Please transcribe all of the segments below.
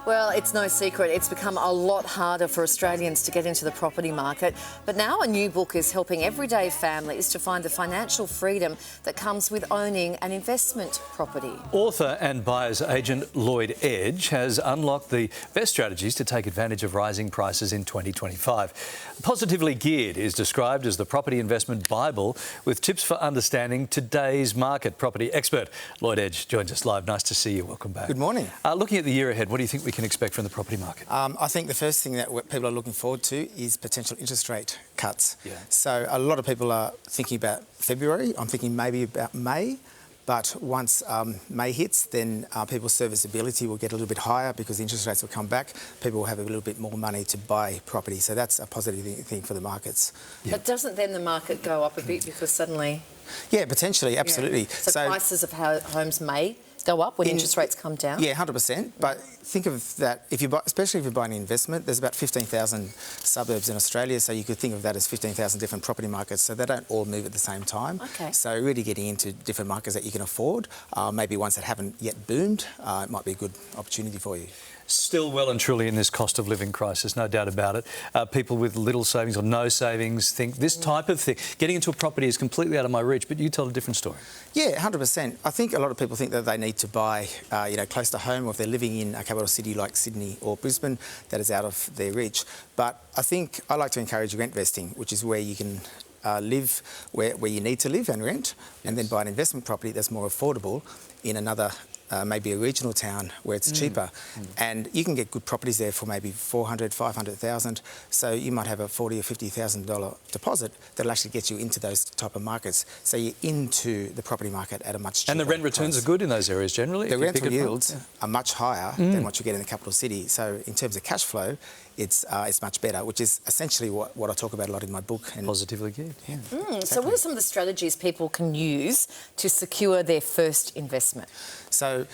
Well, it's no secret, it's become a lot harder for Australians to get into the property market. But now a new book is helping everyday families to find the financial freedom that comes with owning an investment property. Author and buyer's agent Lloyd Edge has unlocked the best strategies to take advantage of rising prices in 2025. Positively Geared is described as the property investment Bible with tips for understanding today's market. Property expert Lloyd Edge joins us live. Nice to see you. Welcome back. Good morning. Looking at the year ahead, what do you think we can expect from the property market? I think the first thing that people are looking forward to is potential interest rate cuts. Yeah. So a lot of people are thinking about February. I'm thinking maybe about May. But once May hits, then people's serviceability will get a little bit higher because interest rates will come back. People will have a little bit more money to buy property. So that's a positive thing for the markets. Yeah. But doesn't then the market go up a bit because suddenly... Yeah, potentially, absolutely. Yeah. So prices of homes may go up when interest rates come down? Yeah, 100%. But think of that, if you buy, especially if you're buying an investment, there's about 15,000 suburbs in Australia, so you could think of that as 15,000 different property markets, so they don't all move at the same time. Okay. So really getting into different markets that you can afford, maybe ones that haven't yet boomed, it might be a good opportunity for you. Still well and truly in this cost of living crisis, no doubt about it. People with little savings or no savings think this type of thing, getting into a property is completely out of my reach, but you tell a different story. Yeah, 100%. I think a lot of people think that they need to buy, close to home, or if they're living in a capital city like Sydney or Brisbane, that is out of their reach. But I think I like to encourage rent vesting, which is where you can live where you need to live and rent, and then buy an investment property that's more affordable in another maybe a regional town where it's cheaper. And you can get good properties there for maybe 400, 500,000. So you might have a $40,000 or $50,000 deposit that'll actually get you into those type of markets. So you're into the property market at a much cheaper And the rent returns are good in those areas generally? The rental yields are much higher than what you get in the capital city. So in terms of cash flow, it's much better, which is essentially what I talk about a lot in my book. And Positively Geared. Yeah, exactly. So what are some of the strategies people can use to secure their first investment? So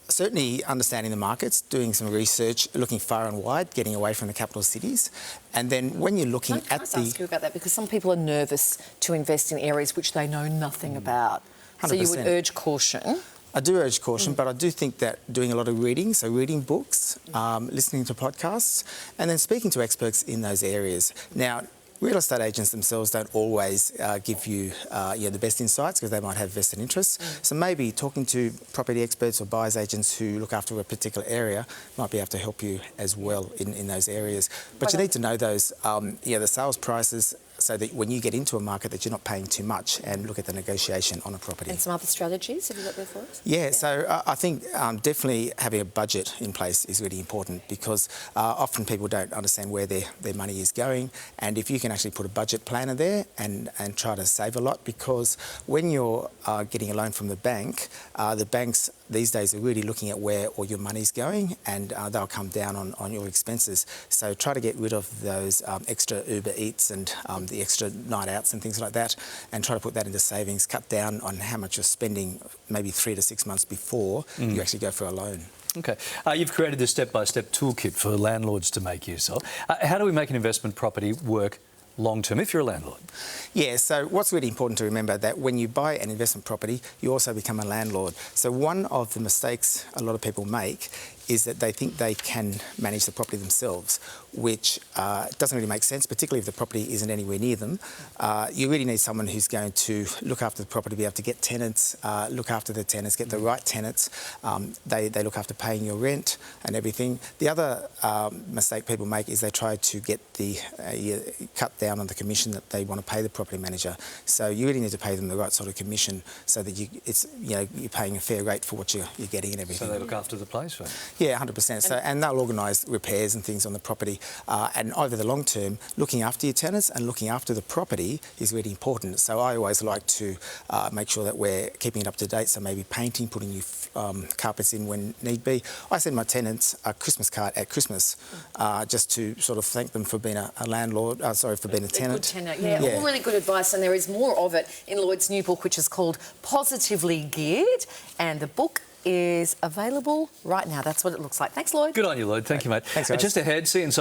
certainly understanding the markets, doing some research, looking far and wide, getting away from the capital cities. And then when you're looking Can I ask you about that? Because some people are nervous to invest in areas which they know nothing about. 100%. So you would urge caution? I do urge caution, but I do think that doing a lot of reading, so reading books, listening to podcasts, and then speaking to experts in those areas. Now, real estate agents themselves don't always give you the best insights because they might have vested interests. So maybe talking to property experts or buyers agents who look after a particular area might be able to help you as well in those areas. But you need to know those, the sales prices, so that when you get into a market that you're not paying too much, and look at the negotiation on a property. And some other strategies, have you got there for us? Yeah, so I think definitely having a budget in place is really important because often people don't understand where their money is going, and if you can actually put a budget planner there and try to save a lot, because when you're getting a loan from the banks these days are really looking at where all your money's going, and they'll come down on your expenses. So try to get rid of those extra Uber Eats and the extra night outs and things like that, and try to put that into savings, cut down on how much you're spending maybe 3 to 6 months before you actually go for a loan. Okay. You've created this step-by-step toolkit for landlords to make use of. How do we make an investment property work long-term if you're a landlord? Yeah, so what's really important to remember that when you buy an investment property, you also become a landlord. So one of the mistakes a lot of people make is that they think they can manage the property themselves, which doesn't really make sense, particularly if the property isn't anywhere near them. You really need someone who's going to look after the property, be able to get tenants, look after the tenants, get the right tenants. They look after paying your rent and everything. The other mistake people make is they try to get the cut down on the commission that they want to pay the property manager. So you really need to pay them the right sort of commission so that you're paying a fair rate for what you're getting and everything. So they look after the place, right? Yeah, 100%. So, and they'll organise repairs and things on the property. And over the long term, looking after your tenants and looking after the property is really important. So I always like to make sure that we're keeping it up to date. So maybe painting, putting new carpets in when need be. I send my tenants a Christmas card at Christmas just to sort of thank them for being a landlord, for being a tenant. Good tenant, yeah. All really good advice, and there is more of it in Lloyd's new book, which is called Positively Geared, and the book is available right now. That's what it looks like. Thanks, Lloyd. Good on you, Lloyd. Thank you, mate. Thanks, guys. Just ahead, see you inside.